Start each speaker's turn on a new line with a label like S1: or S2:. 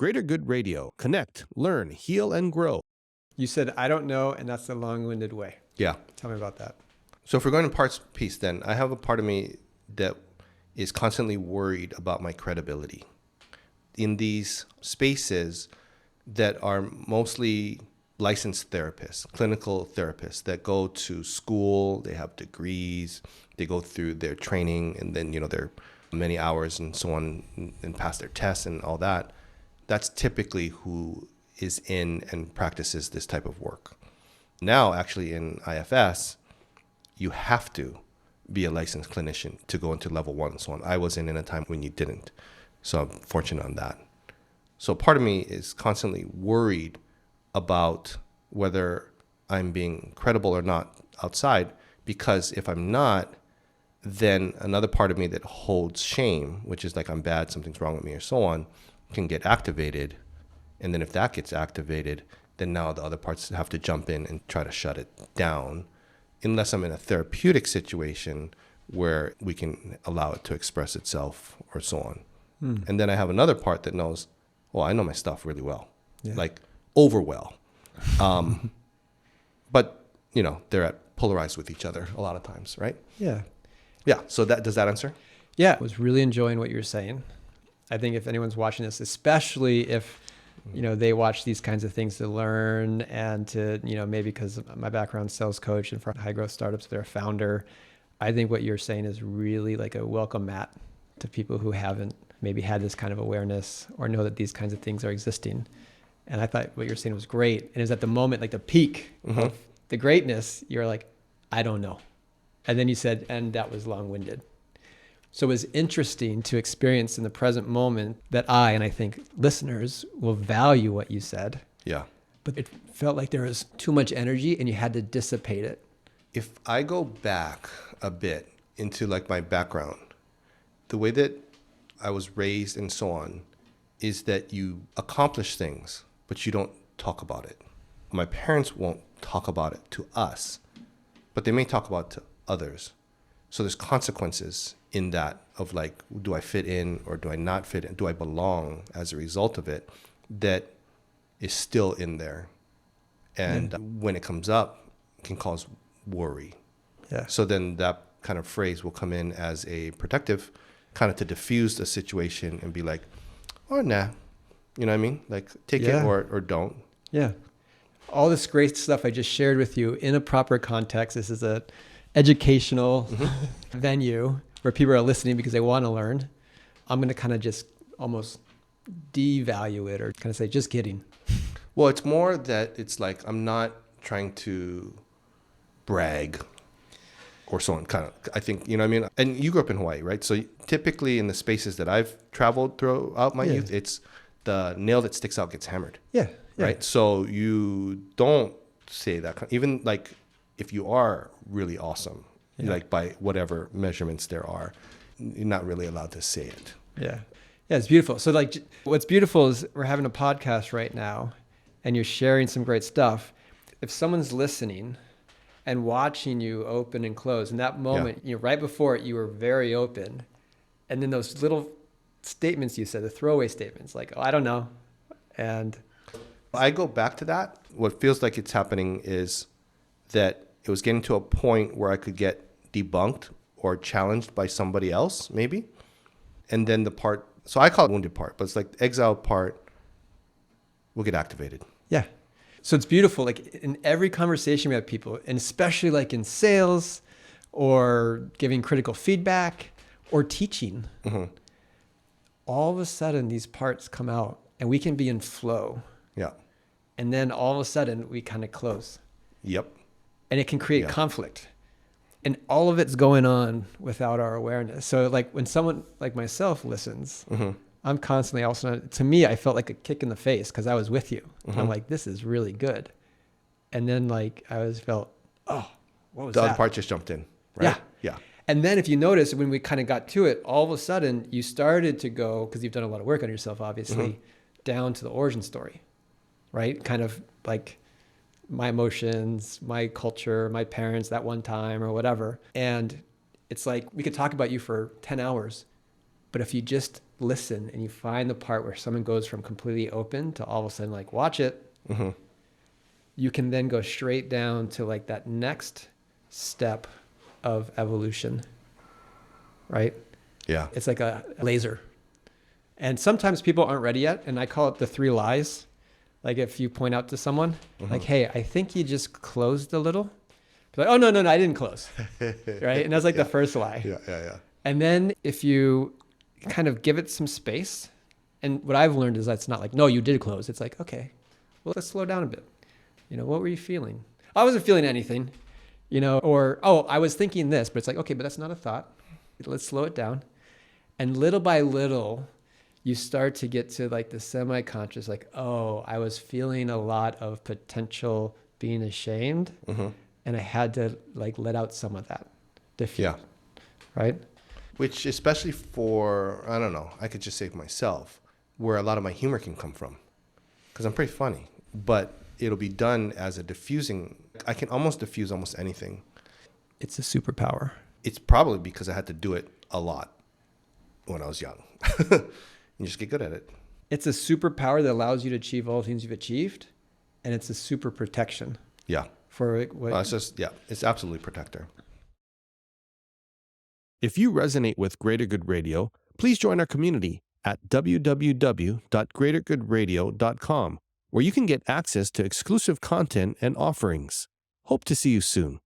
S1: Greater Good Radio. Connect, learn, heal, and grow.
S2: You said, I don't know, and that's the long-winded way.
S3: Yeah.
S2: Tell me about that.
S3: So if we're going to parts piece, then I have a part of me that is constantly worried about my credibility in these spaces that are mostly licensed therapists, clinical therapists that go to school, they have degrees, they go through their training, and then, their many hours and so on, and pass their tests and all that. That's typically who is in and practices this type of work. Now, actually, in IFS, you have to be a licensed clinician to go into level 1 and so on. I was in a time when you didn't. So I'm fortunate on that. So part of me is constantly worried about whether I'm being credible or not outside, because if I'm not, then another part of me that holds shame, which is like I'm bad, something's wrong with me or so on, can get activated. And then if that gets activated, then now the other parts have to jump in and try to shut it down, unless I'm in a therapeutic situation where we can allow it to express itself or so on. And then I have another part that knows, well, I know my stuff really well, like over well. But, they're polarized with each other a lot of times, right?
S2: Yeah.
S3: Yeah. So does that answer?
S2: Yeah. I was really enjoying what you're saying. I think if anyone's watching this, especially if, they watch these kinds of things to learn and to, maybe because my background sales coach and for high growth startups, they're a founder. I think what you're saying is really like a welcome mat to people who haven't maybe had this kind of awareness or know that these kinds of things are existing. And I thought what you're saying was great. And it was at the moment, like the peak of the greatness, you're like, I don't know. And then you said, and that was long-winded. So it was interesting to experience in the present moment that and I think listeners will value what you said.
S3: Yeah.
S2: But it felt like there was too much energy and you had to dissipate it.
S3: If I go back a bit into like my background, the way that I was raised and so on is that you accomplish things, but you don't talk about it. My parents won't talk about it to us, but they may talk about it to others. So there's consequences in that of like, do I fit in or do I not fit in? Do I belong as a result of it? That is still in there. And when it comes up, it can cause worry.
S2: Yeah.
S3: So then that kind of phrase will come in as a protective, kind of to diffuse the situation and be like, oh, nah. You know what I mean? Like take it or don't.
S2: Yeah. All this great stuff I just shared with you in a proper context. This is a educational venue where people are listening because they want to learn. I'm going to kind of just almost devalue it or kind of say, just kidding.
S3: Well, it's more that it's like, I'm not trying to brag or so on, kind of, I think, you know what I mean? And you grew up in Hawaii, right? So typically in the spaces that I've traveled throughout my youth, it's the nail that sticks out gets hammered.
S2: Yeah.
S3: Right? So you don't say that. Even like if you are really awesome, like by whatever measurements there are, you're not really allowed to say it.
S2: Yeah. Yeah, it's beautiful. So like what's beautiful is we're having a podcast right now and you're sharing some great stuff. If someone's listening and watching you open and close, in that moment, right before it, you were very open. And then those little statements you said, the throwaway statements, like, oh, I don't know. And
S3: I go back to that. What feels like it's happening is that it was getting to a point where I could get debunked or challenged by somebody else, maybe. And then the part, so I call it wounded part, but it's like the exile part will get activated.
S2: Yeah. So it's beautiful. Like in every conversation we have people, and especially like in sales or giving critical feedback or teaching, all of a sudden these parts come out and we can be in flow.
S3: Yeah.
S2: And then all of a sudden we kind of close.
S3: Yep.
S2: And it can create conflict. And all of it's going on without our awareness. So like when someone like myself listens, I'm constantly also, to me, I felt like a kick in the face because I was with you. I'm like, this is really good. And then like, I always felt, oh, what was that?
S3: The other part just jumped in, right?
S2: Yeah.
S3: Yeah.
S2: And then if you notice, when we kind of got to it, all of a sudden you started to go, because you've done a lot of work on yourself, obviously, down to the origin story, right? Kind of like my emotions, my culture, my parents that one time or whatever. And it's like, we could talk about you for 10 hours But if you just listen and you find the part where someone goes from completely open to all of a sudden like, watch it, you can then go straight down to like that next step of evolution, right?
S3: Yeah.
S2: It's like a laser. And sometimes people aren't ready yet. And I call it the 3 lies. Like if you point out to someone, like, hey, I think you just closed a little. Like, oh, no, I didn't close. Right? And that's like the first lie.
S3: Yeah.
S2: And then if you kind of give it some space, and what I've learned is that's not like, no, you did close. It's like, okay, well, let's slow down a bit. What were you feeling? I wasn't feeling anything, or, oh, I was thinking this, but it's like, okay, but that's not a thought. Let's slow it down. And little by little, you start to get to like the semi-conscious, like, oh, I was feeling a lot of potential being ashamed. And I had to like let out some of that.
S3: Yeah.
S2: Right?
S3: Which especially for, I don't know, I could just say for myself, where a lot of my humor can come from. Because I'm pretty funny. But it'll be done as a diffusing. I can almost diffuse almost anything.
S2: It's a superpower.
S3: It's probably because I had to do it a lot when I was young. You just get good at it.
S2: It's a superpower that allows you to achieve all the things you've achieved. And it's a super protection.
S3: Yeah.
S2: For what?
S3: It's absolutely protector.
S1: If you resonate with Greater Good Radio, please join our community at www.greatergoodradio.com, where you can get access to exclusive content and offerings. Hope to see you soon.